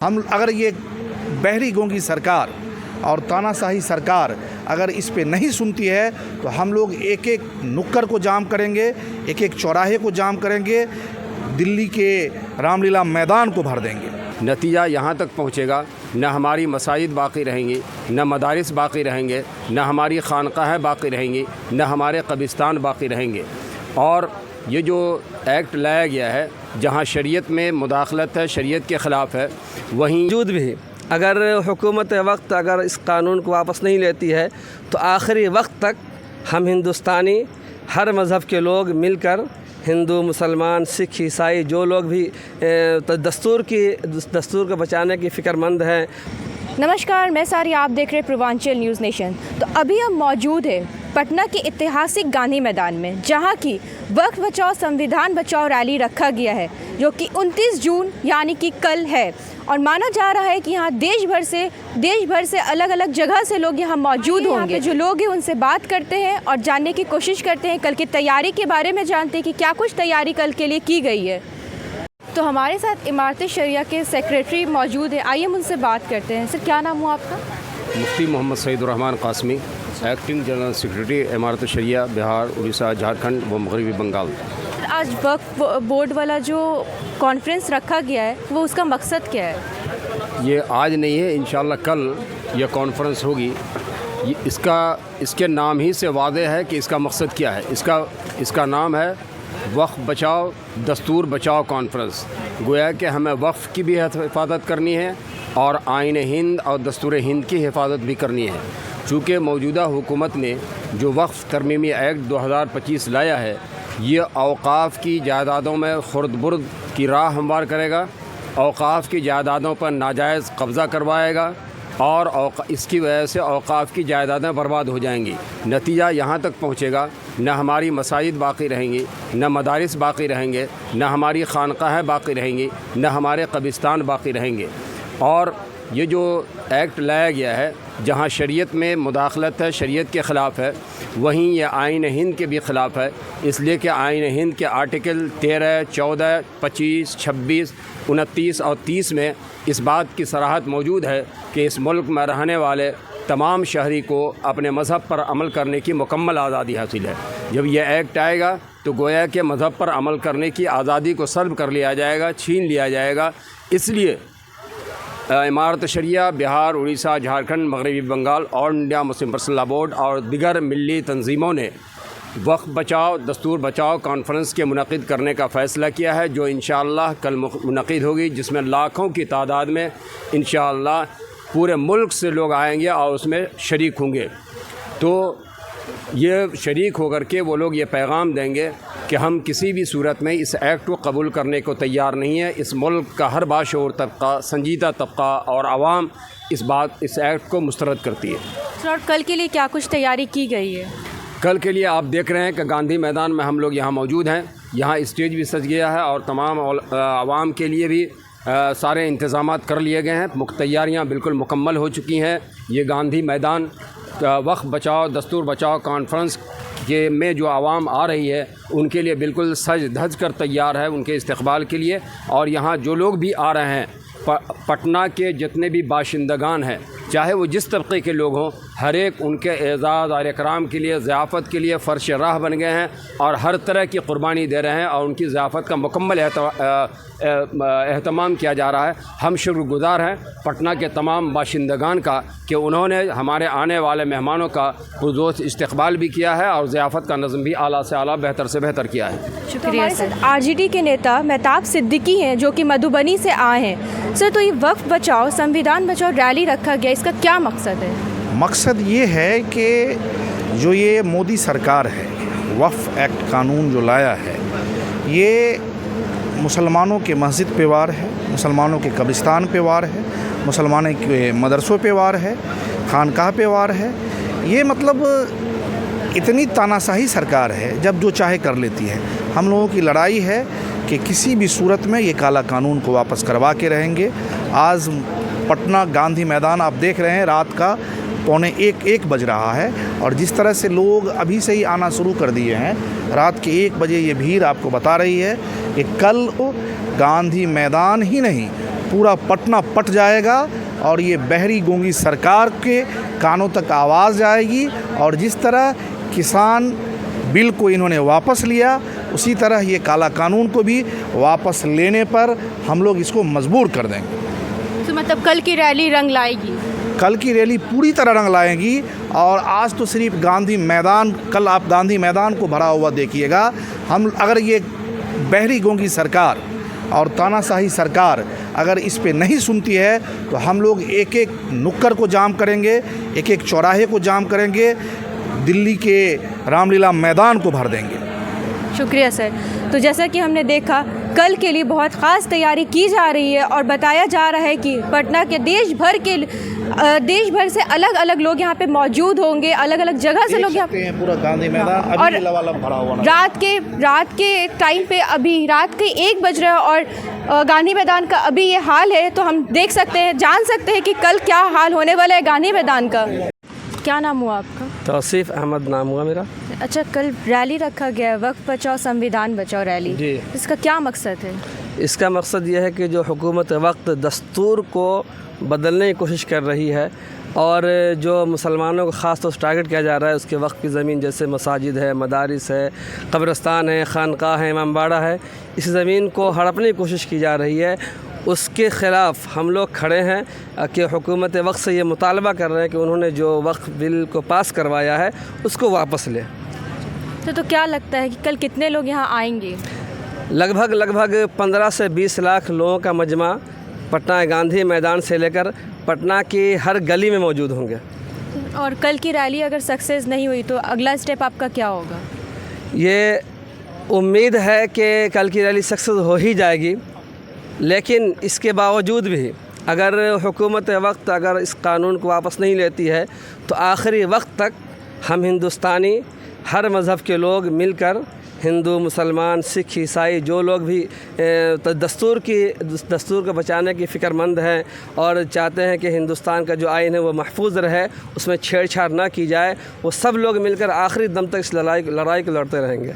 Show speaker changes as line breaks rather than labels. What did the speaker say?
हम अगर ये बहरी गोंगी सरकार और तानाशाही सरकार अगर इस पे नहीं सुनती है तो हम लोग एक एक नुक्कड़ को जाम करेंगे, एक एक चौराहे को जाम करेंगे, दिल्ली के रामलीला मैदान को भर देंगे।
नतीजा यहाँ तक पहुँचेगा, न हमारी मसाजिद बाकी रहेंगी, न मदारिस बाकी रहेंगे, न हमारी खानकाहें बाकी रहेंगी, न हमारे कब्रिस्तान बाकी रहेंगे। और ये जो एक्ट लाया गया है जहाँ शरीयत में मुदाखलत है, शरीयत के ख़िलाफ़ है, वहीं
वजूद भी अगर हुकूमत वक्त अगर इस कानून को वापस नहीं लेती है तो आखिरी वक्त तक हम हिंदुस्तानी हर मज़हब के लोग मिलकर, हिंदू, मुसलमान, सिख, ईसाई, जो लोग भी दस्तूर को बचाने की फ़िक्रमंद हैं।
नमस्कार, मैं सारी, आप देख रहे हैं पूर्वांचल न्यूज़ नेशन। तो अभी हम मौजूद है पटना के ऐतिहासिक गांधी मैदान में, जहां की वक्फ बचाओ संविधान बचाओ रैली रखा गया है, जो कि 29 जून यानी कि कल है। और माना जा रहा है कि यहाँ देश भर से अलग अलग जगह से लोग यहाँ मौजूद होंगे। जो लोग हैं उनसे बात करते हैं और जानने की कोशिश करते हैं, कल की तैयारी के बारे में जानते हैं कि क्या कुछ तैयारी कल के लिए की गई है। तो हमारे साथ इमारत शरिया के सेक्रेटरी मौजूद है, आइए हम उनसे बात करते हैं। सर, क्या नाम हुआ आपका?
Mufti Mohammad Saeedurrahman Qasmi, acting general secretary Imarat Sharia, Bihar, Orissa, Jharkhand व मगरबी बंगाल।
आज वक्फ बोर्ड वाला जो कॉन्फ्रेंस रखा गया है वो उसका मकसद क्या है?
ये आज नहीं है, इंशाल्लाह कल यह कॉन्फ्रेंस होगी। ये इसके नाम ही से वाज़ेह है कि इसका मकसद क्या है। इसका नाम है वक्फ बचाओ दस्तूर बचाओ कॉन्फ्रेंस। गोया कि हमें वक्फ की भी हिफाजत करनी है और आइन हिंद और दस्तूर हिंद की हिफाजत भी करनी है। चूँकि मौजूदा हुकूमत ने जो वक्फ तरमीमी एक्ट 2025 लाया है, ये औक़ाफ़ की जायदादों में खुर्द-बुर्द की राह हमवार करेगा, औक़ाफ़ की जायदादों पर नाजायज़ कब्ज़ा करवाएगा और इसकी वजह से औक़ाफ़ की जायदादें बर्बाद हो जाएंगी। नतीजा यहाँ तक पहुँचेगा, न हमारी मसाजिद बाकी रहेंगी, न मदारिस बाकी रहेंगे, न हमारी खानकाहें बाकी रहेंगी, न हमारे कब्रिस्तान बाकी रहेंगे। और ये जो एक्ट लाया गया है जहाँ शरीयत में मुदाखलत है, शरीयत के ख़िलाफ़ है, वहीं ये आइन हिंद के भी ख़िलाफ़ है। इसलिए कि आइन हिंद के आर्टिकल 13, 14, 25, 26, 29 और 30 में इस बात की सराहत मौजूद है कि इस मुल्क में रहने वाले तमाम शहरी को अपने मज़हब पर अमल करने की मुकम्मल आज़ादी हासिल है। जब यह एक्ट आएगा तो गोया के मज़हब पर अमल करने की आज़ादी को सल्ब कर लिया जाएगा, छीन लिया जाएगा। इसलिए इमारत शरिया, बिहार, उड़ीसा, झारखंड, मगरबी बंगाल और India Muslim personal law board और दिगर मिली तंजीमों ने वक्फ बचाओ दस्तूर बचाओ कॉन्फ्रेंस के मुनक़िद करने का फ़ैसला किया है, जो इंशाअल्लाह कल मुनक़िद होगी, जिसमें लाखों की तादाद में इंशाअल्लाह पूरे मुल्क से लोग आएंगे और उसमें शरीक होंगे। तो ये शरीक होकर के वो लोग ये पैगाम देंगे कि हम किसी भी सूरत में इस एक्ट को कबूल करने को तैयार नहीं है। इस मुल्क का हर बाशऊर तबका, संजीदा तबका और आवाम इस एक्ट को मुस्तरद करती है।
सर, और कल के लिए क्या कुछ तैयारी की गई है?
कल के लिए आप देख रहे हैं कि गांधी मैदान में हम लोग यहाँ मौजूद हैं। यहाँ स्टेज भी सज गया है और तमाम आवाम के लिए भी सारे इंतज़ामात कर लिए गए हैं। तैयारियाँ बिल्कुल मुकम्मल हो चुकी हैं। ये गांधी मैदान वक्फ बचाओ दस्तूर बचाओ कॉन्फ्रेंस के में जो आवाम आ रही है उनके लिए बिल्कुल सज धज कर तैयार है, उनके इस्तकबाल के लिए। और यहाँ जो लोग भी आ रहे हैं, पटना के जितने भी बाशिंदगान हैं, चाहे वो जिस तबके के लोग हों, हर एक उनके एज़ाज़ और इकराम के लिए, ज़ियाफ़त के लिए फ़र्श राह बन गए हैं और हर तरह की क़ुरबानी दे रहे हैं और उनकी ज़ियाफ़त का मुकम्मल एहतमाम किया जा रहा है। हम शुक्रगुज़ार हैं पटना के तमाम बाशिंदगान का कि उन्होंने हमारे आने वाले मेहमानों का पुरजोश इस्तक़बाल भी किया है और ज़ियाफ़त का नज़म भी आला से आला, बेहतर से बेहतर किया है।
शुक्रिया सर। आरजेडी के नेता मेहताब सिद्दीकी हैं, जो कि मधुबनी से आए हैं। सर, तो ये वक्फ बचाओ संविधान बचाओ रैली रखा गया, इसका क्या मकसद है?
मकसद ये है कि जो ये मोदी सरकार है, वक्फ एक्ट कानून जो लाया है, ये मुसलमानों के मस्जिद पे वार है, मुसलमानों के कब्रिस्तान पे वार है, मुसलमानों के मदरसों पे वार है, खानकाह पे वार है। ये मतलब इतनी तानाशाही सरकार है, जब जो चाहे कर लेती है। हम लोगों की लड़ाई है कि किसी भी सूरत में ये काला कानून को वापस करवा के रहेंगे। आज पटना गांधी मैदान आप देख रहे हैं, रात का 1:45 बज रहा है और जिस तरह से लोग अभी से ही आना शुरू कर दिए हैं, रात के 1 बजे ये भीड़ आपको बता रही है कि कल गांधी मैदान ही नहीं पूरा पटना पट जाएगा और ये बहरी गोंगी सरकार के कानों तक आवाज़ जाएगी। और जिस तरह किसान बिल को इन्होंने वापस लिया, उसी तरह ये काला कानून को भी वापस लेने पर हम लोग इसको मजबूर कर देंगे।
तो मतलब कल की रैली रंग लाएगी?
कल की रैली पूरी तरह रंग लाएगी। और आज तो सिर्फ गांधी मैदान, कल आप गांधी मैदान को भरा हुआ देखिएगा। हम अगर ये बहरी गोंगी सरकार और तानाशाही सरकार अगर इस पे नहीं सुनती है तो हम लोग एक एक नुक्कड़ को जाम करेंगे, एक एक चौराहे को जाम करेंगे, दिल्ली के रामलीला मैदान को भर देंगे।
शुक्रिया सर। तो जैसा कि हमने देखा, कल के लिए बहुत ख़ास तैयारी की जा रही है और बताया जा रहा है कि पटना के देश भर से अलग अलग लोग यहाँ पे मौजूद होंगे, अलग अलग जगह से लोग यहाँ पे
पूरा गांधी मैदान
और
भरा हुआ
रात के टाइम पे अभी रात के 1 बज रहा है और गांधी मैदान का अभी ये हाल है। तो हम देख सकते हैं, जान सकते हैं कि कल क्या हाल होने वाला है गांधी मैदान का। क्या नाम हुआ आपका?
तौसीफ़ अहमद नाम हुआ मेरा।
अच्छा, कल रैली रखा गया है, वक्फ बचाओ संविधान बचाओ रैली।
जी।
इसका क्या मकसद है?
इसका मकसद यह है कि जो हुकूमत वक्त दस्तूर को बदलने की कोशिश कर रही है और जो मुसलमानों को ख़ास तौर से टारगेट किया जा रहा है, उसके वक्त की ज़मीन जैसे मसाजिद है, मदारिस है, कब्रस्तान है, खानका है, इमामबाड़ा है, इस ज़मीन को हड़पने की कोशिश की जा रही है। उसके ख़िलाफ़ हम लोग खड़े हैं कि हुकूमत वक्त से ये मुतालबा कर रहे हैं कि उन्होंने जो वक्फ बिल को पास करवाया है उसको वापस लें।
तो क्या लगता है कि कल कितने लोग यहाँ आएंगे?
लगभग 15 से 20 लाख लोगों का मजमा पटना गांधी मैदान से लेकर पटना की हर गली में मौजूद होंगे।
और कल की रैली अगर सक्सेस नहीं हुई तो अगला स्टेप आपका क्या होगा?
ये उम्मीद है कि कल की रैली सक्सेस हो ही जाएगी, लेकिन इसके बावजूद भी अगर हुकूमत वक्त अगर इस कानून को वापस नहीं लेती है तो आखिरी वक्त तक हम हिंदुस्तानी हर मज़हब के लोग मिलकर, हिंदू, मुसलमान, सिख, ईसाई, जो लोग भी दस्तूर को बचाने की फ़िक्रमंद हैं और चाहते हैं कि हिंदुस्तान का जो आइन है वो महफूज रहे, उसमें छेड़छाड़ ना की जाए, वो सब लोग मिलकर आखिरी दम तक इस लड़ाई को लड़ते रहेंगे।